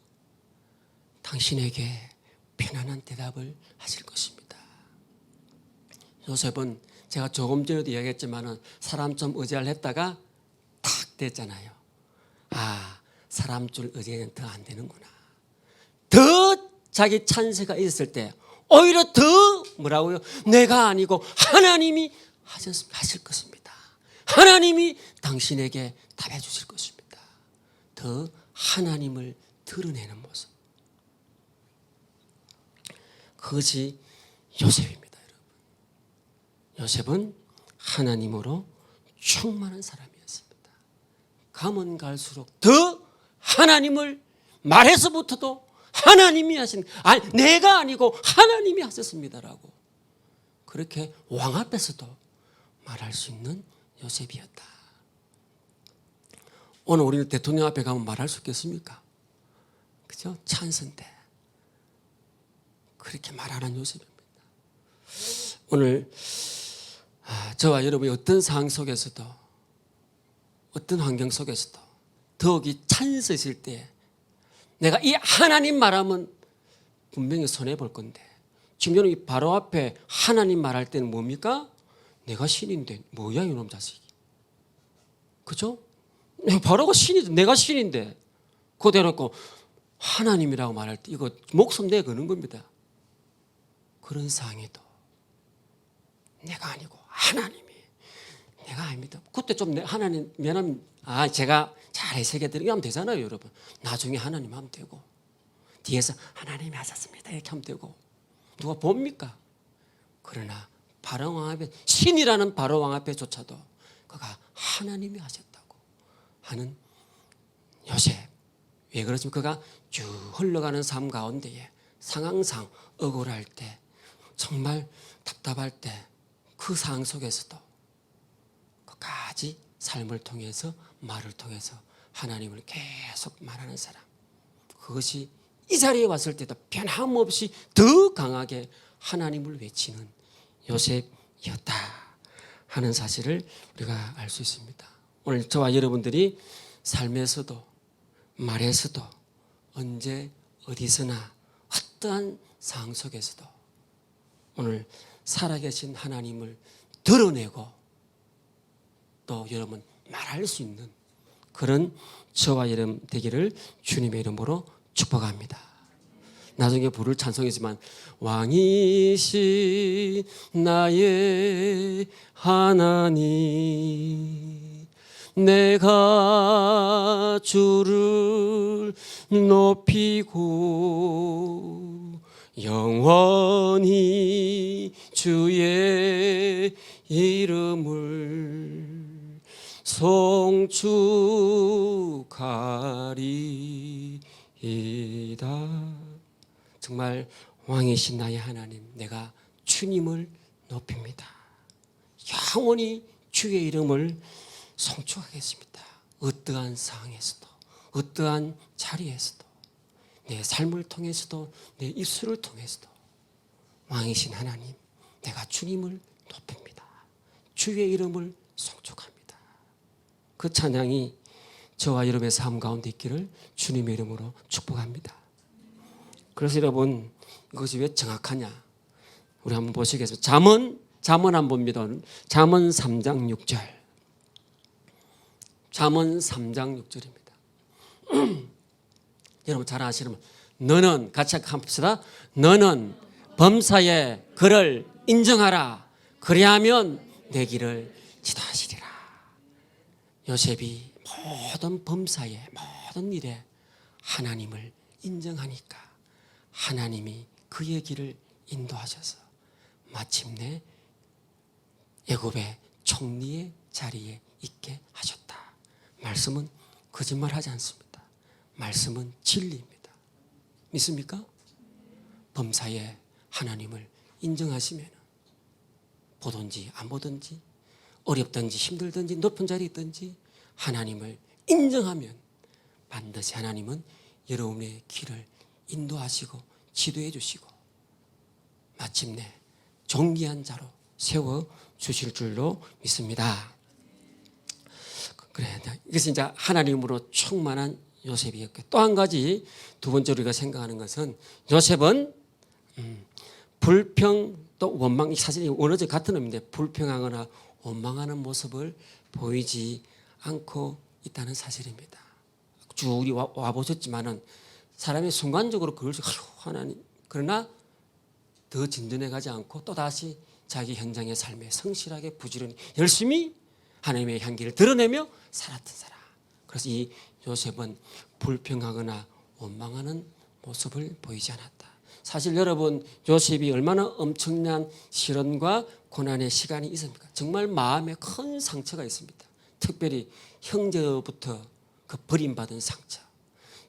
당신에게 편안한 대답을 하실 것입니다. 요셉은 제가 조금 전에도 이야기했지만 사람 좀 의지를 했다가 탁 됐잖아요. 사람 줄 의지는 더 안 되는구나. 더 자기 찬스가 있을 때 오히려 더 뭐라고요? 내가 아니고 하나님이 하실 것입니다. 하나님이 당신에게 답해 주실 것입니다. 더 하나님을 드러내는 모습. 그것이 요셉입니다, 여러분. 요셉은 하나님으로 충만한 사람이었습니다. 가면 갈수록 더 하나님을 말해서부터도 하나님이 하신, 내가 아니고 하나님이 하셨습니다라고 그렇게 왕 앞에서도 말할 수 있는 요셉이었다. 오늘 우리는 대통령 앞에 가면 말할 수 있겠습니까? 그죠? 찬스인데 그렇게 말하는 요셉입니다. 오늘 저와 여러분이 어떤 상황 속에서도 어떤 환경 속에서도 더욱이 찬스이실 때 내가 이 하나님 말하면 분명히 손해볼 건데 지금 여러분 이 바로 앞에 하나님 말할 때는 뭡니까? 내가 신인데 뭐야 이놈 자식이. 그죠? 바로가 신이지 내가 신인데 그거 대놓고 하나님이라고 말할 때 이거 목숨 내거는 겁니다. 그런 상황에도 내가 아니고 하나님이, 내가 아닙니다. 그때 좀 하나님 미안하면 제가 잘 해석해드리게 하면 되잖아요, 여러분. 나중에 하나님 하면 되고 뒤에서 하나님이 하셨습니다 이렇게 하면 되고 누가 봅니까? 그러나 바로왕 앞에, 신이라는 바로왕 앞에조차도 그가 하나님이 하셨다고 하는 요셉. 왜 그렇습니까? 그가 쭉 흘러가는 삶 가운데에 상황상 억울할 때, 정말 답답할 때, 그 상황 속에서도 끝까지 삶을 통해서, 말을 통해서 하나님을 계속 말하는 사람, 그것이 이 자리에 왔을 때도 변함없이 더 강하게 하나님을 외치는 요셉이었다 하는 사실을 우리가 알 수 있습니다. 오늘 저와 여러분들이 삶에서도 말에서도 언제 어디서나 어떠한 상황 속에서도 오늘 살아계신 하나님을 드러내고 또 여러분 말할 수 있는 그런 저와 여러분 되기를 주님의 이름으로 축복합니다. 나중에 부를 찬송이지만 왕이신 나의 하나님, 내가 주를 높이고 영원히 주의 이름을 송축하리이다. 정말 왕이신 나의 하나님, 내가 주님을 높입니다. 영원히 주의 이름을 송축하겠습니다. 어떠한 상황에서도, 어떠한 자리에서도, 내 삶을 통해서도, 내 입술을 통해서도 왕이신 하나님, 내가 주님을 높입니다. 주의 이름을 송축합니다. 그 찬양이 저와 여러분의 삶 가운데 있기를 주님의 이름으로 축복합니다. 그래서 여러분, 이것이 왜 정확하냐? 우리 한번 보시겠습니다. 잠언 한번 봅니다. 잠언 3장 6절. 잠언 3장 6절입니다. 여러분 잘 아시는 분, 너는, 같이 합시다. 너는 범사에 그를 인정하라. 그리하면 내 길을 지도하시리라. 요셉이 모든 범사에, 모든 일에 하나님을 인정하니까 하나님이 그의 길을 인도하셔서 마침내 애굽의 총리의 자리에 있게 하셨다. 말씀은 거짓말하지 않습니다. 말씀은 진리입니다. 믿습니까? 범사에 하나님을 인정하시면 보든지 안 보든지, 어렵든지 힘들든지 높은 자리에 있든지 하나님을 인정하면 반드시 하나님은 여러분의 길을 인도하시고 지도해 주시고 마침내 존귀한 자로 세워 주실 줄로 믿습니다. 그래, 이것은 이제 하나님으로 충만한 요셉이었고, 또 한 가지 두 번째 우리가 생각하는 것은 요셉은 불평 또 원망, 사실 원어적 같은 의미인데 불평하거나 원망하는 모습을 보이지 않고 있다는 사실입니다. 쭉 우리 와보셨지만은 사람이 순간적으로 그걸 하나님, 그러나 더 진전해 가지 않고 또다시 자기 현장의 삶에 성실하게 부지런히 열심히 하나님의 향기를 드러내며 살았던 사람. 그래서 이 요셉은 불평하거나 원망하는 모습을 보이지 않았다. 사실 여러분, 요셉이 얼마나 엄청난 시련과 고난의 시간이 있습니까? 정말 마음에 큰 상처가 있습니다. 특별히 형제로부터 그 버림받은 상처.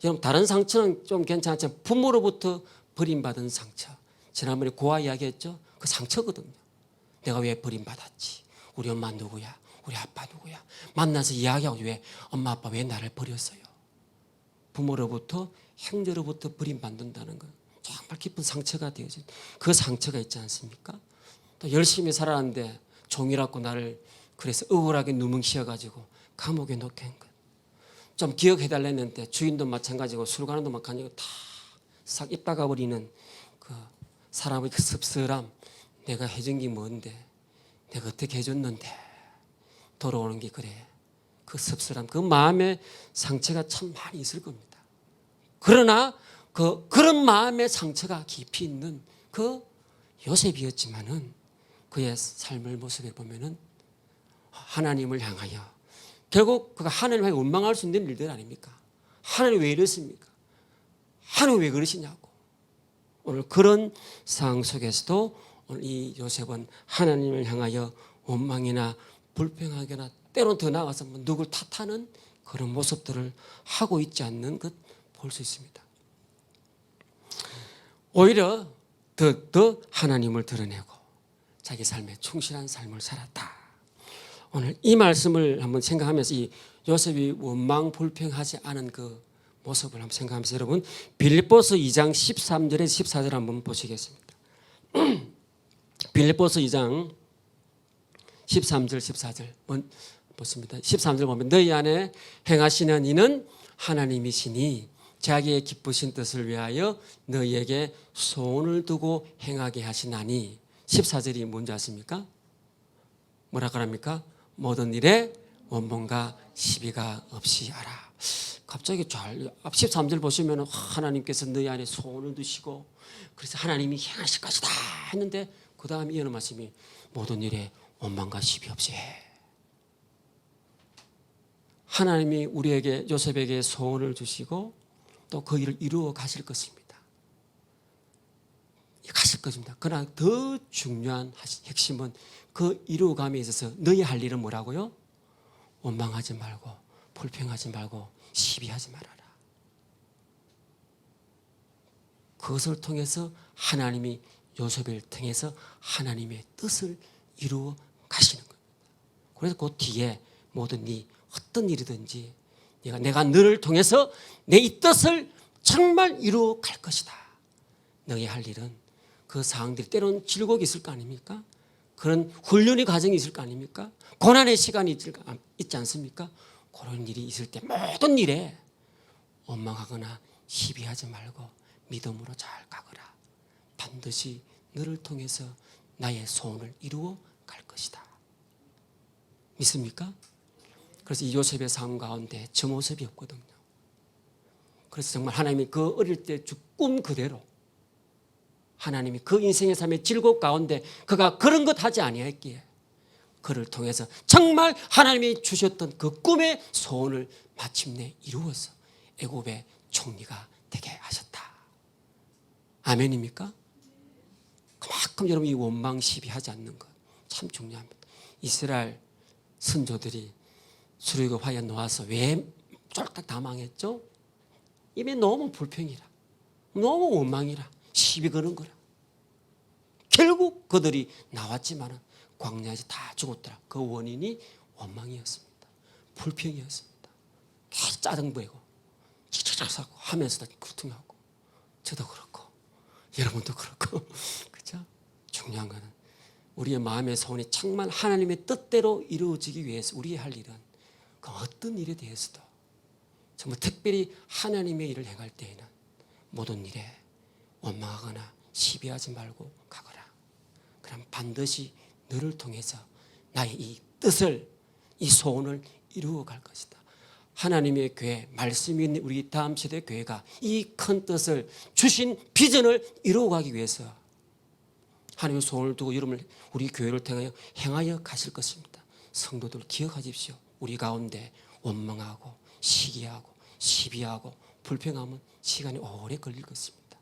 여러분, 다른 상처는 좀 괜찮지만 부모로부터 버림받은 상처. 지난번에 고아 이야기했죠? 그 상처거든요. 내가 왜 버림받았지? 우리 엄마 누구야? 우리 아빠 누구야? 만나서 이야기하고 왜 엄마 아빠 왜 나를 버렸어요? 부모로부터 형제로부터 버림받는다는 건 정말 깊은 상처가 되어진 그 상처가 있지 않습니까? 또 열심히 살았는데 종이라고 나를 그래서 억울하게 누뭉씌어가지고 감옥에 놓게 한 것. 좀 기억해달랬는데 주인도 마찬가지고 술 가는 도 마찬가지고 다 싹 입 박아버리는 그 사람의 그 씁쓸함. 내가 해준 게 뭔데, 내가 어떻게 해줬는데 돌아오는 게 그래. 그 씁쓸함, 그 마음의 상처가 참 많이 있을 겁니다. 그러나 그런 마음의 상처가 깊이 있는 그 요셉이었지만은 그의 삶을 모습에 보면은 하나님을 향하여 결국 그가 하나님을 향해 원망할 수 있는 일들 아닙니까? 하나님 왜 이러십니까? 하나님 왜 그러시냐고. 오늘 그런 상황 속에서도 오늘 이 요셉은 하나님을 향하여 원망이나 불평하거나 때로는 더 나아가서 누굴 탓하는 그런 모습들을 하고 있지 않는 것 볼 수 있습니다. 오히려 더 하나님을 드러내고 자기 삶에 충실한 삶을 살았다. 오늘 이 말씀을 한번 생각하면서 이 요셉이 원망 불평하지 않은 그 모습을 한번 생각하면서 여러분 빌립보서 2장 13절에서 14절 한번 보시겠습니다. 빌립보서 2장 13절 14절 보십니다. 13절 보면 너희 안에 행하시는 이는 하나님이시니 자기의 기쁘신 뜻을 위하여 너희에게 소원을 두고 행하게 하시나니 14절이 뭔지 아십니까? 뭐라 그럽니까? 모든 일에 원망과 시비가 없이 하라. 갑자기 13절 보시면 하나님께서 너희 안에 소원을 두시고 그래서 하나님이 행하실 것이다 했는데 그 다음 이어는 말씀이 모든 일에 원망과 시비 없이 해. 하나님이 우리에게 요셉에게 소원을 주시고 또 그 일을 이루어 가실 것입니다. 가실 것입니다. 그러나 더 중요한 핵심은 그 이루어감에 있어서 너희 할 일은 뭐라고요? 원망하지 말고 불평하지 말고 시비하지 말아라. 그것을 통해서 하나님이 요셉을 통해서 하나님의 뜻을 이루어 가시는 겁니다. 그래서 그 뒤에 모든 어떤 일이든지 내가 너를 통해서 내 이 뜻을 정말 이루어 갈 것이다. 너희 할 일은 그 상황들이 때로는 질곡이 있을 거 아닙니까? 그런 훈련의 과정이 있을 거 아닙니까? 고난의 시간이 있지 않습니까? 그런 일이 있을 때 모든 일에 원망하거나 시비하지 말고 믿음으로 잘 가거라. 반드시 너를 통해서 나의 소원을 이루어 갈 것이다. 믿습니까? 그래서 이 요셉의 삶 가운데 저 모습이 없거든요. 그래서 정말 하나님이 그 어릴 때 꿈 그대로 하나님이 그 인생의 삶의 질곡 가운데 그가 그런 것 하지 아니했기에 그를 통해서 정말 하나님이 주셨던 그 꿈의 소원을 마침내 이루어서 애굽의 총리가 되게 하셨다. 아멘입니까? 그만큼 여러분 이 원망 시비하지 않는 것 참 중요합니다. 이스라엘 선조들이 출애굽 하여 놓아서 왜 쫄딱 다 망했죠? 입에 너무 불평이라 너무 원망이라 시비 거는 거라. 결국 그들이 나왔지만 광야에서 다 죽었더라. 그 원인이 원망이었습니다. 불평이었습니다. 계속 짜증부리고 치치치하고 하면서도 구퉁하고 저도 그렇고 여러분도 그렇고 그렇죠? 중요한 것은 우리의 마음의 소원이 정말 하나님의 뜻대로 이루어지기 위해서 우리의 할 일은 그 어떤 일에 대해서도 정말 특별히 하나님의 일을 행할 때에는 모든 일에 원망하거나 시비하지 말고 가거라. 그럼 반드시 너를 통해서 나의 이 뜻을 이 소원을 이루어 갈 것이다. 하나님의 교회 말씀이 있는 우리 다음 세대 교회가 이 큰 뜻을 주신 비전을 이루어 가기 위해서 하나님의 소원을 두고 여러분을 우리 교회를 통하여 행하여 가실 것입니다. 성도들 기억하십시오. 우리 가운데 원망하고 시기하고 시비하고 불평하면 시간이 오래 걸릴 것입니다.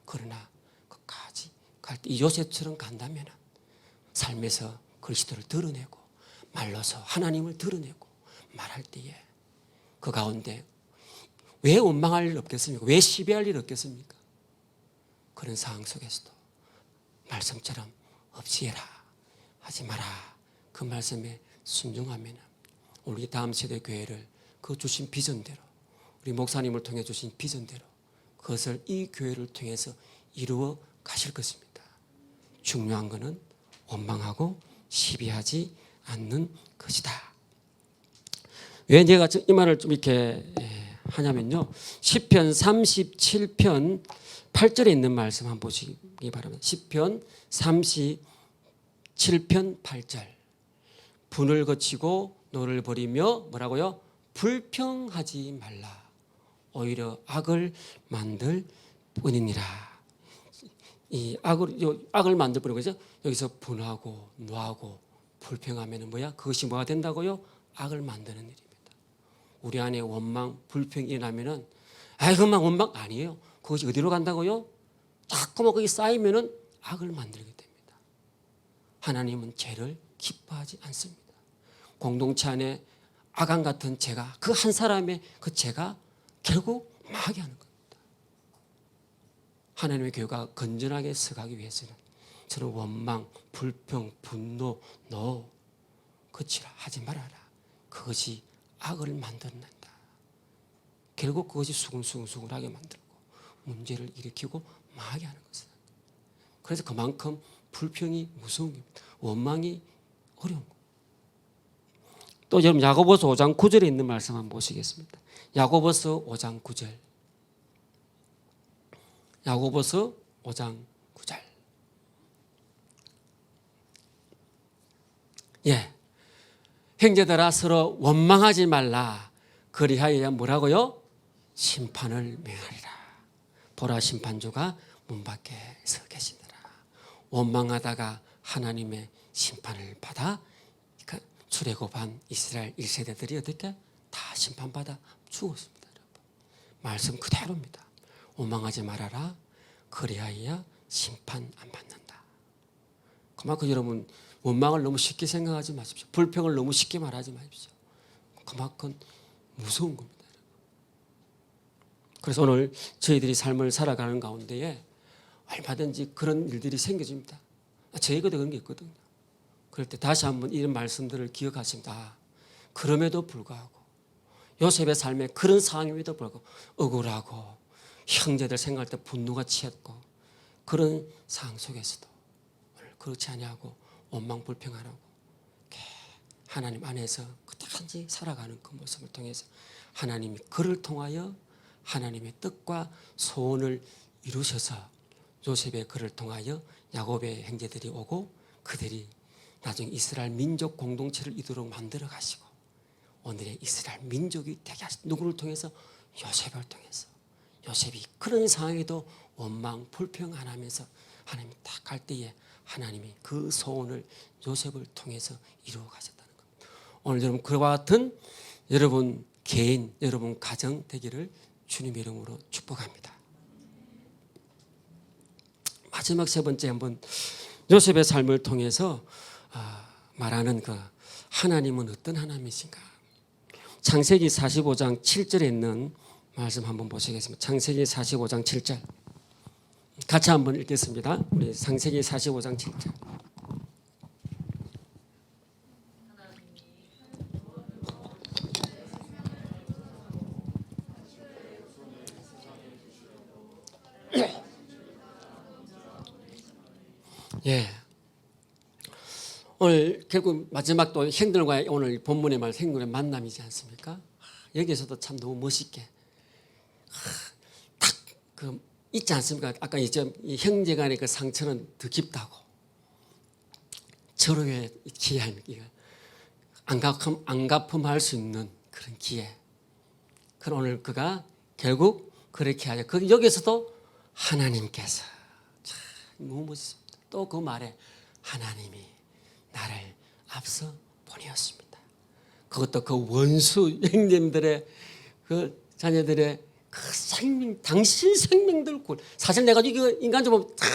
그러나 끝까지 갈 때 이 요셉처럼 간다면 삶에서 그리스도를 드러내고 말로서 하나님을 드러내고 말할 때에 그 가운데 왜 원망할 일 없겠습니까? 왜 시비할 일 없겠습니까? 그런 상황 속에서도 말씀처럼 없이 해라 하지 마라 그 말씀에 순종하면 우리 다음 세대 교회를 그 주신 비전대로 우리 목사님을 통해 주신 비전대로 그것을 이 교회를 통해서 이루어 가실 것입니다. 중요한 것은 원망하고 시비하지 않는 것이다. 왜 제가 이 말을 좀 이렇게 하냐면요. 시편 37편 8절에 있는 말씀 한번 보시기 바랍니다. 시편 37편 8절. 분을 거치고 노를 버리며 뭐라고요? 불평하지 말라. 오히려 악을 만들 뿐이니라. 이 악을 만들 뿐이고, 그죠? 여기서 분하고 노하고 불평하면은 뭐야? 그것이 뭐가 된다고요? 악을 만드는 일입니다. 우리 안에 원망, 불평이 일어나면은 그만 원망 아니에요. 그것이 어디로 간다고요? 자꾸만 거기 쌓이면은 악을 만들게 됩니다. 하나님은 죄를 기뻐하지 않습니다. 공동체 안에 아간 같은 죄가, 그 한 사람의 그 죄가 결국 망하게 하는 겁니다. 하나님의 교회가 건전하게 서가기 위해서는 저는 원망, 불평, 분노, 노 그치라 하지 말아라. 그것이 악을 만든다. 결국 그것이 수근수근하게 만들고 문제를 일으키고 망하게 하는 것이다. 그래서 그만큼 불평이 무서운 겁니다. 원망이 어려운 겁니다. 또 여러분 야고보서 5장 9절에 있는 말씀 한번 보시겠습니다. 야고보서 5장 9절. 야고보서 5장 9절. 형제들아 서로 원망하지 말라. 그리하여야 뭐라고요? 심판을 명하리라. 보라 심판주가 문 밖에 서 계시더라. 원망하다가 하나님의 심판을 받아 출애굽한 이스라엘 1세대들이 어떻게 다 심판받아 죽었습니다. 여러분. 말씀 그대로입니다. 원망하지 말아라. 그리하여야 심판 안 받는다. 그만큼 여러분 원망을 너무 쉽게 생각하지 마십시오. 불평을 너무 쉽게 말하지 마십시오. 그만큼 무서운 겁니다. 그래서 오늘 저희들이 삶을 살아가는 가운데에 얼마든지 그런 일들이 생겨집니다. 저희가 그런 게 있거든요. 그럴 때 다시 한번 이런 말씀들을 기억하십니다. 그럼에도 불구하고 요셉의 삶에 그런 상황임에도 불구하고 억울하고 형제들 생각할 때 분노가 치였고 그런 상황 속에서도 그렇지 아니하고 원망 불평하라고 하나님 안에서 끝까지 살아가는 그 모습을 통해서 하나님이 그를 통하여 하나님의 뜻과 소원을 이루셔서 요셉의 글을 통하여 야곱의 형제들이 오고 그들이 나중에 이스라엘 민족 공동체를 이루도록 만들어 가시고 오늘의 이스라엘 민족이 되게 하신 누구를 통해서? 요셉을 통해서. 요셉이 그런 상황에도 원망 불평 안 하면서 하나님이 딱 갈 때에 하나님이 그 소원을 요셉을 통해서 이루어 가셨다는 겁니다. 오늘 여러분 그와 같은 여러분 개인, 여러분 가정 되기를 주님의 이름으로 축복합니다. 마지막 세 번째 한번 요셉의 삶을 통해서 말하는 그 하나님은 어떤 하나님이신가? 창세기 45장 7절에 있는 말씀 한번 보시겠습니다. 창세기 45장 7절 같이 한번 읽겠습니다. 우리 창세기 45장 7절. 오늘 결국 마지막 또 형들과 오늘 본문의 말 형들의 만남이지 않습니까? 여기서도 참 너무 멋있게 딱 그 있지 않습니까? 아까 이제 형제 간의 그 상처는 더 깊다고 서로의 기회 안갚음할 수 있는 그런 기회. 그럼 오늘 그가 결국 그렇게 하죠. 여기서도 하나님께서 참 너무 멋있습니다. 또 그 말에 하나님이 나를 앞서 보내었습니다. 그것도 그 원수 형님들의 그 자녀들의 그 생명, 당신 생명들 굴. 사실 내가 이거 인간적으로 탁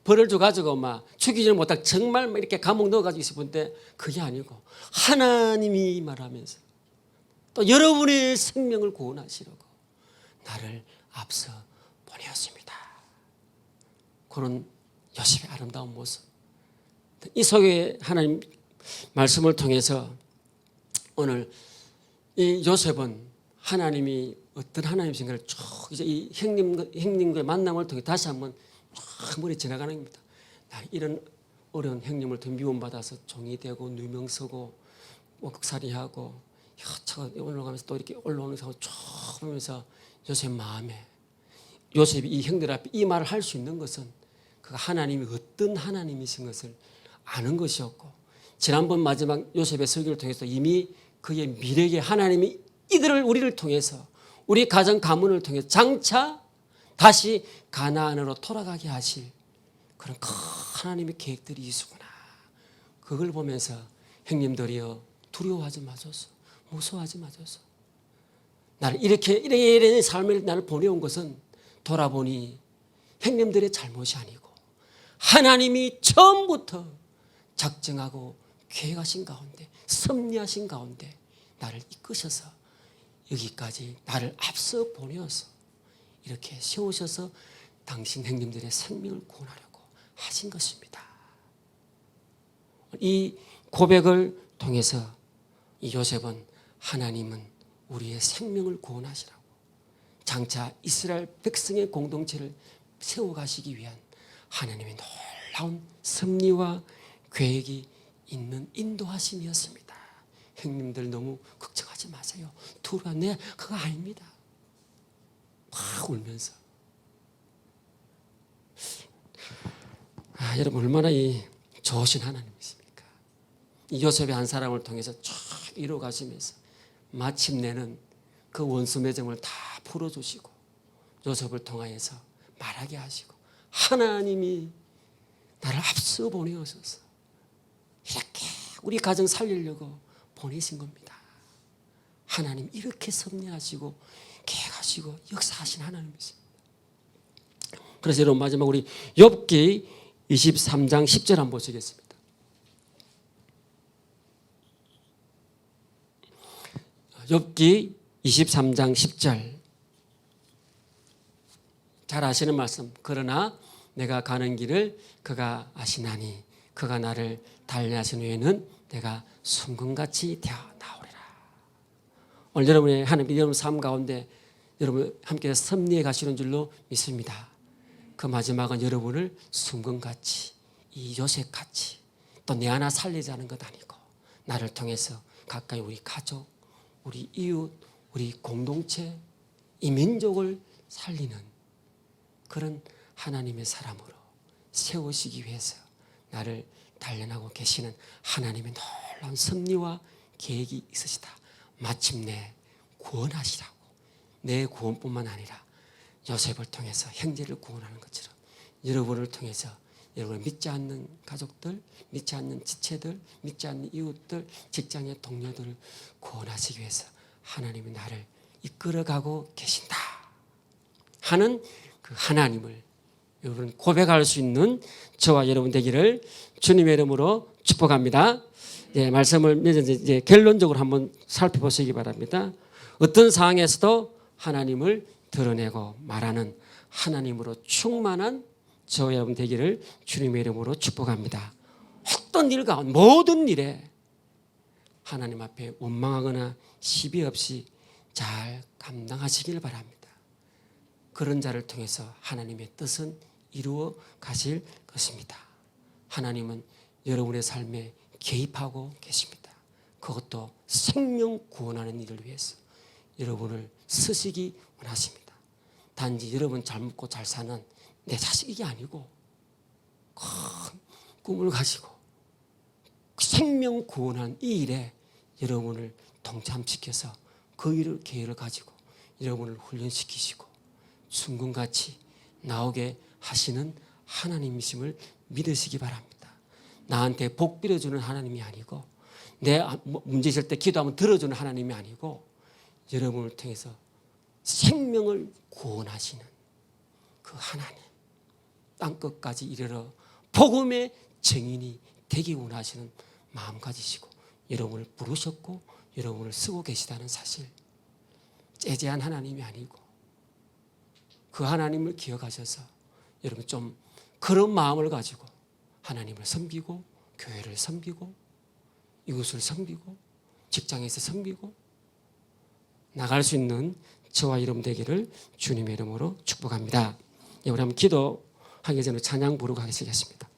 벌을 줘가지고 막 죽이지를 못하고 정말 막 이렇게 감옥 넣어가지고 싶은데 그게 아니고 하나님이 말하면서 또 여러분의 생명을 구원하시려고 나를 앞서 보내었습니다. 그런 요셉의 아름다운 모습. 이 속에 하나님 말씀을 통해서 오늘 이 요셉은 하나님이 어떤 하나님이신가를 쭉 이제 이 형님과의 만남을 통해 다시 한번 쭉 머리 지나가는 겁니다. 나 이런 어려운 형님을 통해 미움받아서 종이 되고 누명 서고 원국살이하고 올라가면서 또 이렇게 올라오는 상황을 쭉 보면서 요셉 마음에 요셉이 이 형들 앞에 이 말을 할 수 있는 것은 그 하나님이 어떤 하나님이신 것을 아는 것이었고 지난번 마지막 요셉의 설교를 통해서 이미 그의 미래에 하나님이 우리를 통해서 우리 가정 가문을 통해 장차 다시 가나안으로 돌아가게 하실 그런 큰 하나님의 계획들이 있으구나. 그걸 보면서 형님들이여 두려워하지 마소서. 무서워하지 마소서. 나를 이런 삶을 나를 보내온 것은 돌아보니 형님들의 잘못이 아니고 하나님이 처음부터 작정하고 계획하신 가운데 섭리하신 가운데 나를 이끄셔서 여기까지 나를 앞서 보내어서 이렇게 세우셔서 당신 형님들의 생명을 구원하려고 하신 것입니다. 이 고백을 통해서 이 요셉은 하나님은 우리의 생명을 구원하시라고 장차 이스라엘 백성의 공동체를 세워가시기 위한 하나님의 놀라운 섭리와 계획이 있는 인도하심이었습니다. 형님들 너무 걱정하지 마세요. 두려워. 네, 그거 아닙니다. 막 울면서. 여러분 얼마나 이 좋으신 하나님이십니까? 이 요셉의 한 사람을 통해서 쭉 이루어가시면서 마침내는 그 원수 매정을 다 풀어주시고 요셉을 통하여서 말하게 하시고 하나님이 나를 앞서 보내어서 이렇게 우리 가정 살리려고 보내신 겁니다. 하나님 이렇게 섭리하시고 계획하시고 역사하신 하나님이십니다. 그래서 여러분 마지막 우리 욥기 23장 10절 한번 보시겠습니다. 욥기 23장 10절 잘 아시는 말씀. 그러나 내가 가는 길을 그가 아시나니 그가 나를 달리하신 후에는 내가 순금같이 되어 나오리라. 오늘 여러분의 하나님 여러분 삶 가운데 여러분 함께 섭리해 가시는 줄로 믿습니다. 그 마지막은 여러분을 순금같이 이 요셉같이 또 내 하나 살리자는 것 아니고 나를 통해서 가까이 우리 가족, 우리 이웃, 우리 공동체, 이 민족을 살리는 그런 하나님의 사람으로 세우시기 위해서 나를 단련하고 계시는 하나님의 놀라운 섭리와 계획이 있으시다. 마침내 구원하시라고. 내 구원뿐만 아니라 요셉을 통해서 형제를 구원하는 것처럼 여러분을 통해서 여러분을 믿지 않는 가족들, 믿지 않는 지체들, 믿지 않는 이웃들, 직장의 동료들을 구원하시기 위해서 하나님이 나를 이끌어가고 계신다 하는 그 하나님을 여러분 고백할 수 있는 저와 여러분 되기를 주님의 이름으로 축복합니다. 말씀을 이제 결론적으로 한번 살펴보시기 바랍니다. 어떤 상황에서도 하나님을 드러내고 말하는 하나님으로 충만한 저와 여러분 되기를 주님의 이름으로 축복합니다. 어떤 일 가운데 모든 일에 하나님 앞에 원망하거나 시비 없이 잘 감당하시길 바랍니다. 그런 자를 통해서 하나님의 뜻은 이루어 가실 것입니다. 하나님은 여러분의 삶에 개입하고 계십니다. 그것도 생명 구원하는 일을 위해서 여러분을 쓰시기 원하십니다. 단지 여러분 잘 먹고 잘 사는 내 자식이 아니고 큰 꿈을 가지고 생명 구원한 이 일에 여러분을 동참시켜서 그 일을 계획을 가지고 여러분을 훈련시키시고 순금같이 나오게 하시는 하나님이심을 믿으시기 바랍니다. 나한테 복 빌어주는 하나님이 아니고 내 문제 있을 때 기도하면 들어주는 하나님이 아니고 여러분을 통해서 생명을 구원하시는 그 하나님, 땅끝까지 이르러 복음의 증인이 되기 원하시는 마음 가지시고 여러분을 부르셨고 여러분을 쓰고 계시다는 사실, 째제한 하나님이 아니고 그 하나님을 기억하셔서 여러분 좀 그런 마음을 가지고 하나님을 섬기고 교회를 섬기고 이웃을 섬기고 직장에서 섬기고 나갈 수 있는 저와 여러분 되기를 주님의 이름으로 축복합니다. 우리 한번 기도하기 전에 찬양 부르고 하겠습니다.